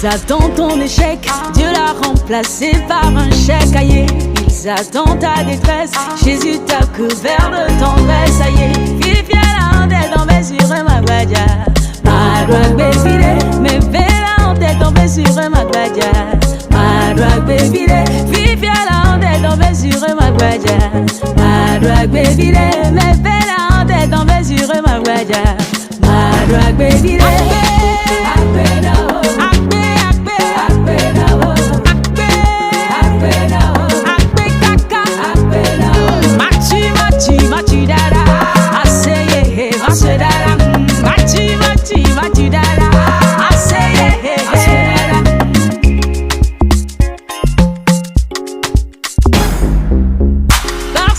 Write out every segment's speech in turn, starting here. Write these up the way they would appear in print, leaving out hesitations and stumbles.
Ils attendent ton échec, Dieu l'a remplacé par un chèque. Aïe, ils attendent ta détresse, Jésus t'a couvert de tendresse. Aïe, vive la honte est tombée sur ma guadia. Ma drogue bébé, mais belle honte est tombée sur ma guadia. Ma drogue bébé, vive la honte est tombée sur ma guadia. Ma drogue bébé, mais belle honte est tombée sur ma guadia. Ma drogue bébé.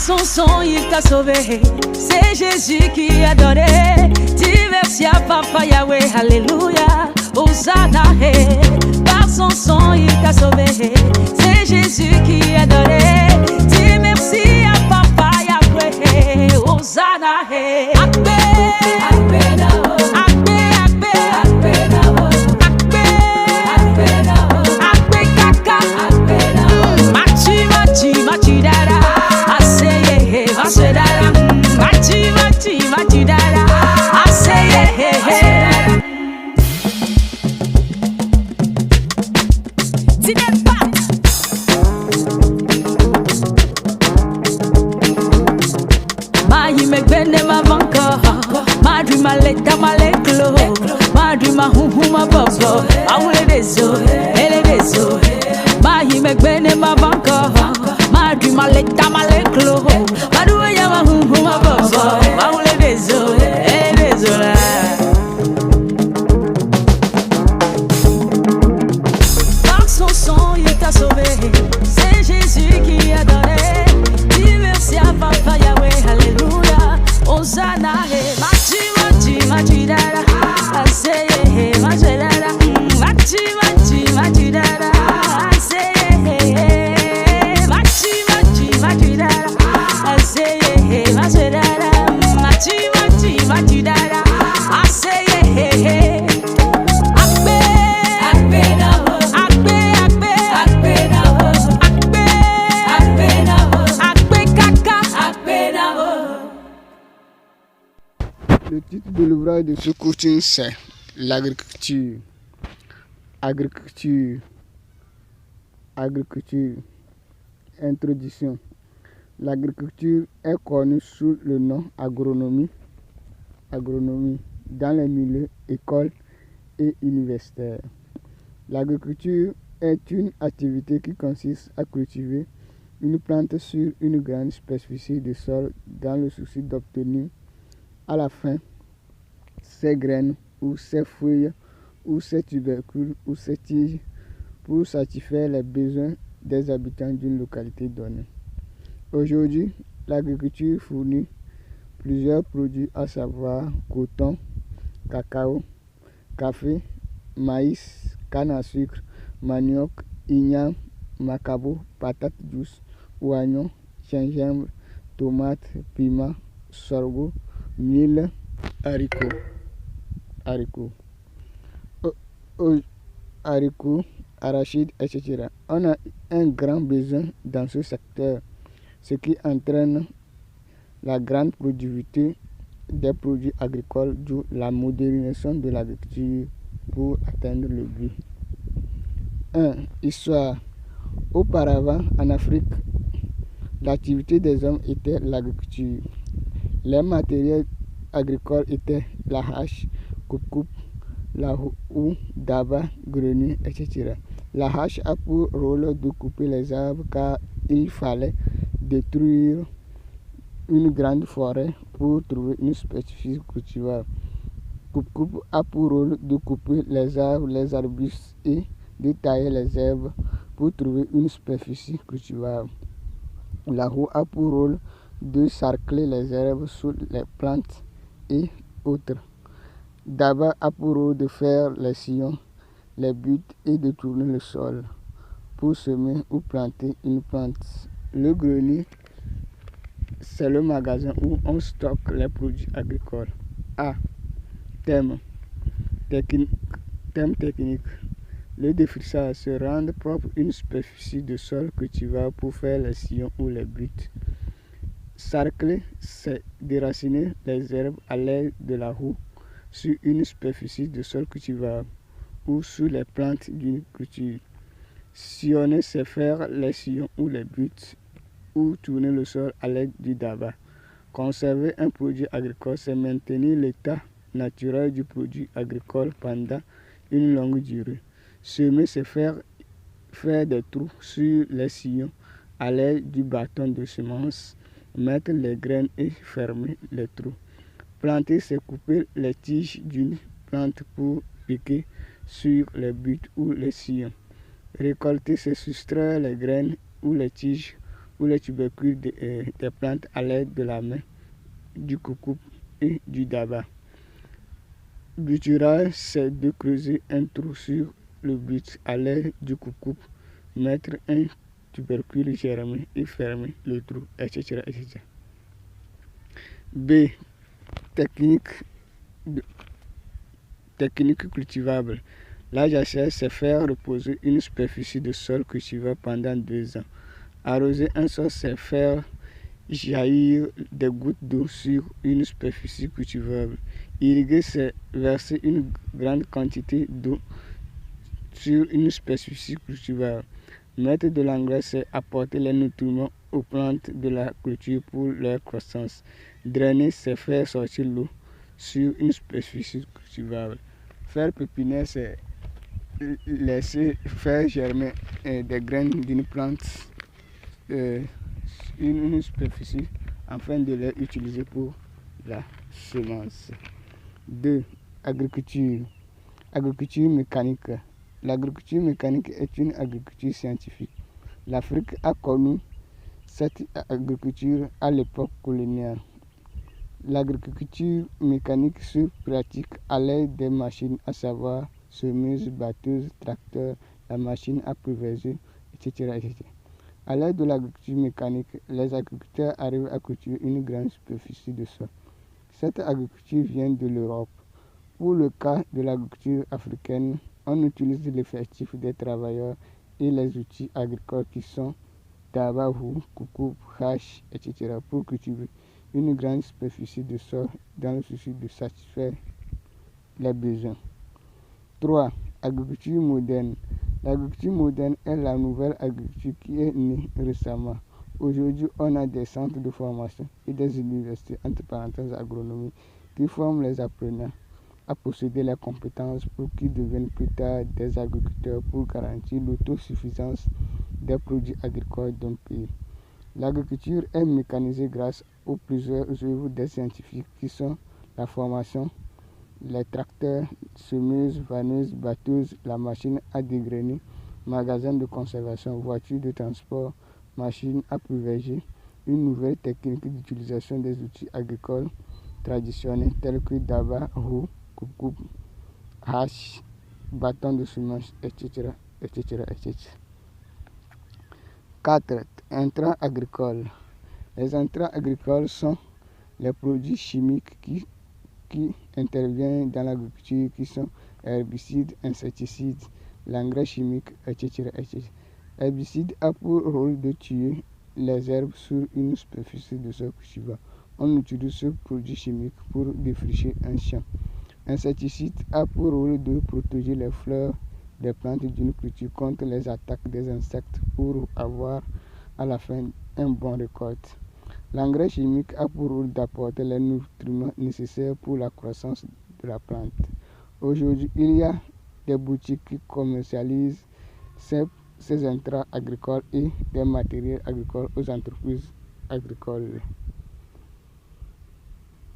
Son sang, il t'a sauvé. C'est Jésus qui a donné. Dis merci à Papa Yahweh, alléluia, Hosanna. Par son sang, il t'a sauvé. C'est Jésus qui a donné. Dis merci à Papa Yahweh, Hosanna. Madri maleta maleklo, madri mahuma bobo, awule dezo, ele dezo. Mahi megbene mavanko, madri maleta maleklo, madri ya mahuma bobo, awule dezo, ele dezo la. Par son sang il t'a sauvé, c'est Jésus qui a donné. Dis merci à Papa Yahweh, alléluia, Hosanna. Le titre de l'ouvrage de ce coaching, c'est l'agriculture. Agriculture. Agriculture. Introduction. L'agriculture est connue sous le nom agronomie. Agronomie dans les milieux écoles et universitaires. L'agriculture est une activité qui consiste à cultiver une plante sur une grande superficie de sol dans le souci d'obtenir à la fin ses graines ou ses feuilles ou ses tubercules ou ses tiges pour satisfaire les besoins des habitants d'une localité donnée. Aujourd'hui, l'agriculture fournit plusieurs produits, à savoir coton, cacao, café, maïs, canne à sucre, manioc, igname, macabo, patates douces, oignons, gingembre, tomates, piment, sorgho, mil, haricots, arachides, etc. On a un grand besoin dans ce secteur, ce qui entraîne la grande productivité des produits agricoles, d'où la modernisation de l'agriculture pour atteindre le but. 1. Histoire. Auparavant, en Afrique, l'activité des hommes était l'agriculture. Les matériels agricoles étaient la hache, coupe-coupe, la houe, daba, grenier, etc. La hache a pour rôle de couper les arbres car il fallait détruire une grande forêt pour trouver une superficie cultivable. Coupe-coupe a pour rôle de couper les arbres, les arbustes et de tailler les herbes pour trouver une superficie cultivable. La houe a pour rôle de sarcler les herbes sous les plantes et autres. Daba a pour rôle de faire les sillons, les buts et de tourner le sol pour semer ou planter une plante. Le grenier, c'est le magasin où on stocke les produits agricoles. A. Thème technique. Le défrichage se rend propre une superficie de sol cultivable pour faire les sillons ou les buttes. Sarcler, c'est déraciner les herbes à l'aide de la roue sur une superficie de sol cultivable ou sur les plantes d'une culture. Sillonner, c'est faire les sillons ou les buttes ou tourner le sol à l'aide du daba. Conserver un produit agricole, c'est maintenir l'état naturel du produit agricole pendant une longue durée. Semer, c'est faire des trous sur les sillons à l'aide du bâton de semence, mettre les graines et fermer les trous. Planter, c'est couper les tiges d'une plante pour piquer sur les buttes ou les sillons. Récolter, c'est soustraire les graines ou les tiges ou les tubercules des plantes à l'aide de la main, du coucou et du daba. Butturage, c'est de creuser un trou sur le but à l'aide du coucou, mettre un tubercule germé et fermer le trou, etc. etc. B. Technique cultivable. La jachère, c'est faire reposer une superficie de sol cultivable pendant 2 ans. Arroser un sol, c'est faire jaillir des gouttes d'eau sur une superficie cultivable. Irriguer, c'est verser une grande quantité d'eau sur une superficie cultivable. Mettre de l'engrais, c'est apporter les nutriments aux plantes de la culture pour leur croissance. Drainer, c'est faire sortir l'eau sur une superficie cultivable. Faire pépinière, c'est laisser faire germer des graines d'une plante une superficie afin de les utiliser pour la semence. 2. Agriculture. Agriculture mécanique. L'agriculture mécanique est une agriculture scientifique. L'Afrique a connu cette agriculture à l'époque coloniale. L'agriculture mécanique se pratique à l'aide des machines, à savoir semeuses, batteuses, tracteurs, la machine à pulvériser, etc. etc. À l'aide de l'agriculture mécanique, les agriculteurs arrivent à cultiver une grande superficie de sol. Cette agriculture vient de l'Europe. Pour le cas de l'agriculture africaine, on utilise l'effectif des travailleurs et les outils agricoles qui sont tabac, coucou, hache, etc. pour cultiver une grande superficie de sol dans le souci de satisfaire les besoins. 3. Agriculture moderne. L'agriculture moderne est la nouvelle agriculture qui est née récemment. Aujourd'hui, on a des centres de formation et des universités, entre parenthèses agronomie, qui forment les apprenants à posséder les compétences pour qu'ils deviennent plus tard des agriculteurs pour garantir l'autosuffisance des produits agricoles d'un pays. L'agriculture est mécanisée grâce aux plusieurs œuvres des scientifiques qui sont la formation, les tracteurs, semeuses, vaneuses, batteuses, la machine à dégrainer, magasin de conservation, voitures de transport, machines à pulvériser, une nouvelle technique d'utilisation des outils agricoles traditionnels tels que daba, roue, coupe, hache, bâton de semence, etc. etc., etc. 4. Intrants agricoles. Les intrants agricoles sont les produits chimiques qui interviennent dans l'agriculture, qui sont herbicides, insecticides, l'engrais chimique, etc., etc. L'herbicide a pour rôle de tuer les herbes sur une superficie de sol cultivable. On utilise ce produit chimique pour défricher un champ. Insecticide a pour rôle de protéger les fleurs des plantes d'une culture contre les attaques des insectes pour avoir à la fin un bon récolte. L'engrais chimique a pour rôle d'apporter les nutriments nécessaires pour la croissance de la plante. Aujourd'hui, il y a des boutiques qui commercialisent ces intrants agricoles et des matériels agricoles aux entreprises agricoles.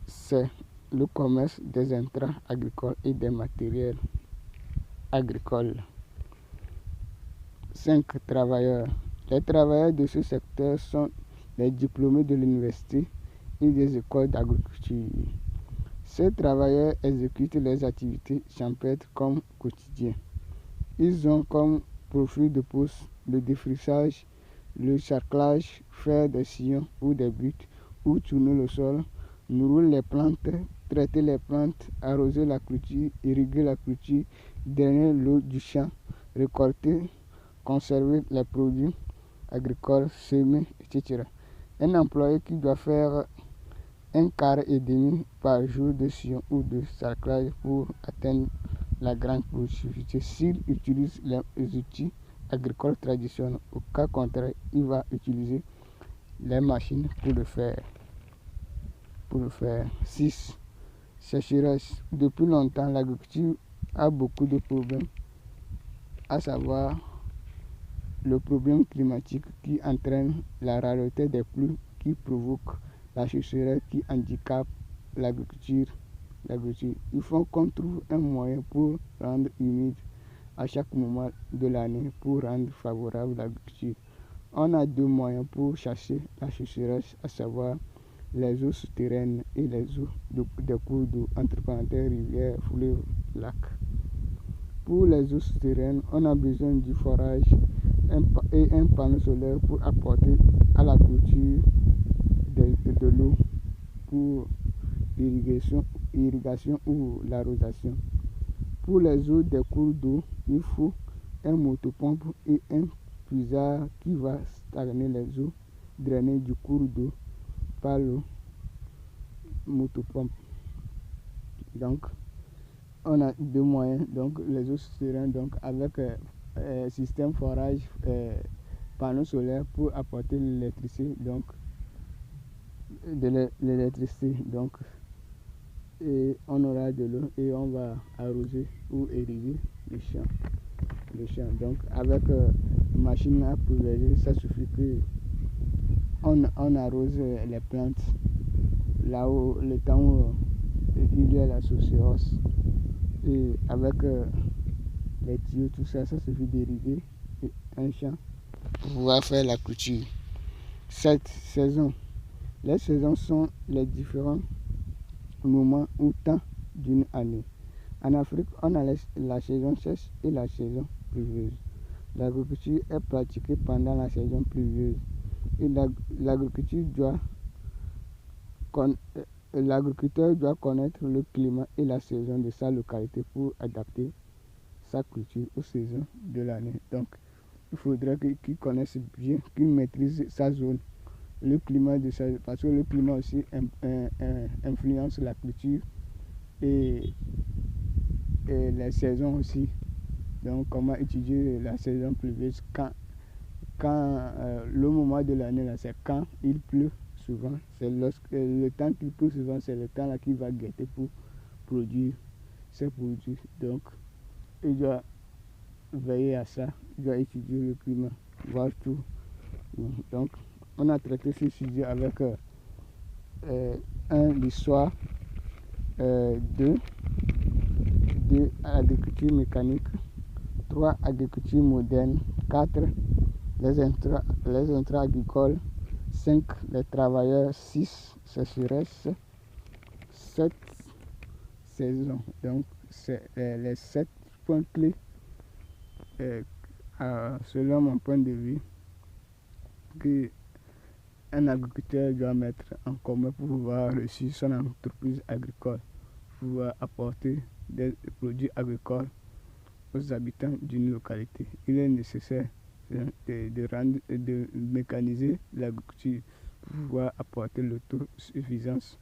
C'est le commerce des intrants agricoles et des matériels agricoles. 5. Travailleurs. Les travailleurs de ce secteur sont les diplômés de l'université et des écoles d'agriculture. Ces travailleurs exécutent les activités champêtres comme quotidien. Ils ont comme profil de poste le défrichage, le sarclage, faire des sillons ou des buttes, ou tourner le sol, nourrir les plantes, traiter les plantes, arroser la culture, irriguer la culture, drainer l'eau du champ, récolter, conserver les produits agricoles, semer, etc. Un employé qui doit faire 1,5 quart par jour de sillon ou de sarclage pour atteindre la grande productivité s'il utilise les outils agricoles traditionnels. Au cas contraire, il va utiliser les machines pour le faire. 6. Sécheresse. Depuis longtemps, l'agriculture a beaucoup de problèmes, à savoir le problème climatique qui entraîne la rareté des pluies, qui provoque la sécheresse, qui handicape l'agriculture. Il faut qu'on trouve un moyen pour rendre humide à chaque moment de l'année pour rendre favorable l'agriculture. On a 2 moyens pour chasser la sécheresse, à savoir les eaux souterraines et les eaux des cours d'eau, entre parenthèses rivières, fleuves, lacs. Pour les eaux souterraines, on a besoin du forage et un panneau solaire pour apporter à la culture de l'eau pour l'irrigation ou l'arrosation. Pour les eaux des cours d'eau, il faut un motopompe et un puisard qui va stagner les eaux drainées du cours d'eau par le motopompe. Donc, on a 2 moyens, donc les eaux souterraines, donc avec système forage, panneau solaire pour apporter l'électricité, donc de l'électricité, donc et on aura de l'eau et on va arroser ou irriguer les champs. Donc avec machine à pulvériser, ça suffit que on arrose les plantes là où le temps où il y a la sécheresse, et avec les tuyaux, tout ça, ça suffit d'irriguer un champ pour pouvoir faire la culture. 7 saisons. Les saisons sont les différents moments ou temps d'une année. En Afrique, on a la saison sèche et la saison pluvieuse. L'agriculture est pratiquée pendant la saison pluvieuse et l'agriculteur doit connaître le climat et la saison de sa localité pour adapter sa culture aux saisons de l'année. Donc, il faudrait qu'il connaisse bien, qu'il maîtrise sa zone, le climat de sa, parce que le climat aussi influence la culture et les saisons aussi. Donc, comment étudier la saison pluvieuse quand le moment de l'année là, c'est quand il pleut souvent, c'est le temps qu'il pleut souvent, c'est le temps là qu'il va guetter pour produire ses produits. Donc, il doit veiller à ça, il doit étudier le climat, voir tout. Donc, on a traité ce sujet avec l'histoire, 2 agriculture mécanique, 3 agriculture moderne, 4 les intrants agricoles, 5 les travailleurs, 6 sécheresse, 7 saisons. Donc c'est les 7 points clés selon mon point de vue qu'un agriculteur doit mettre en commun pour pouvoir réussir son entreprise agricole, pour pouvoir apporter des produits agricoles aux habitants d'une localité. Il est nécessaire de mécaniser l'agriculture pour pouvoir apporter l'autosuffisance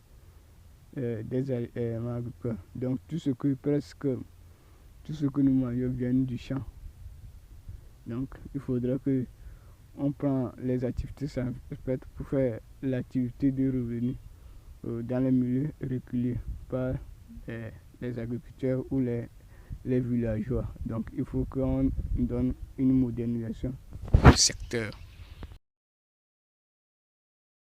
des aliments agricoles. Donc presque tout ce que nous mangeons vient du champ. Donc il faudra que on prend les activités pour faire l'activité de revenu dans les milieux reculés par les agriculteurs ou les villageois. Donc il faut qu'on donne une modernisation au secteur.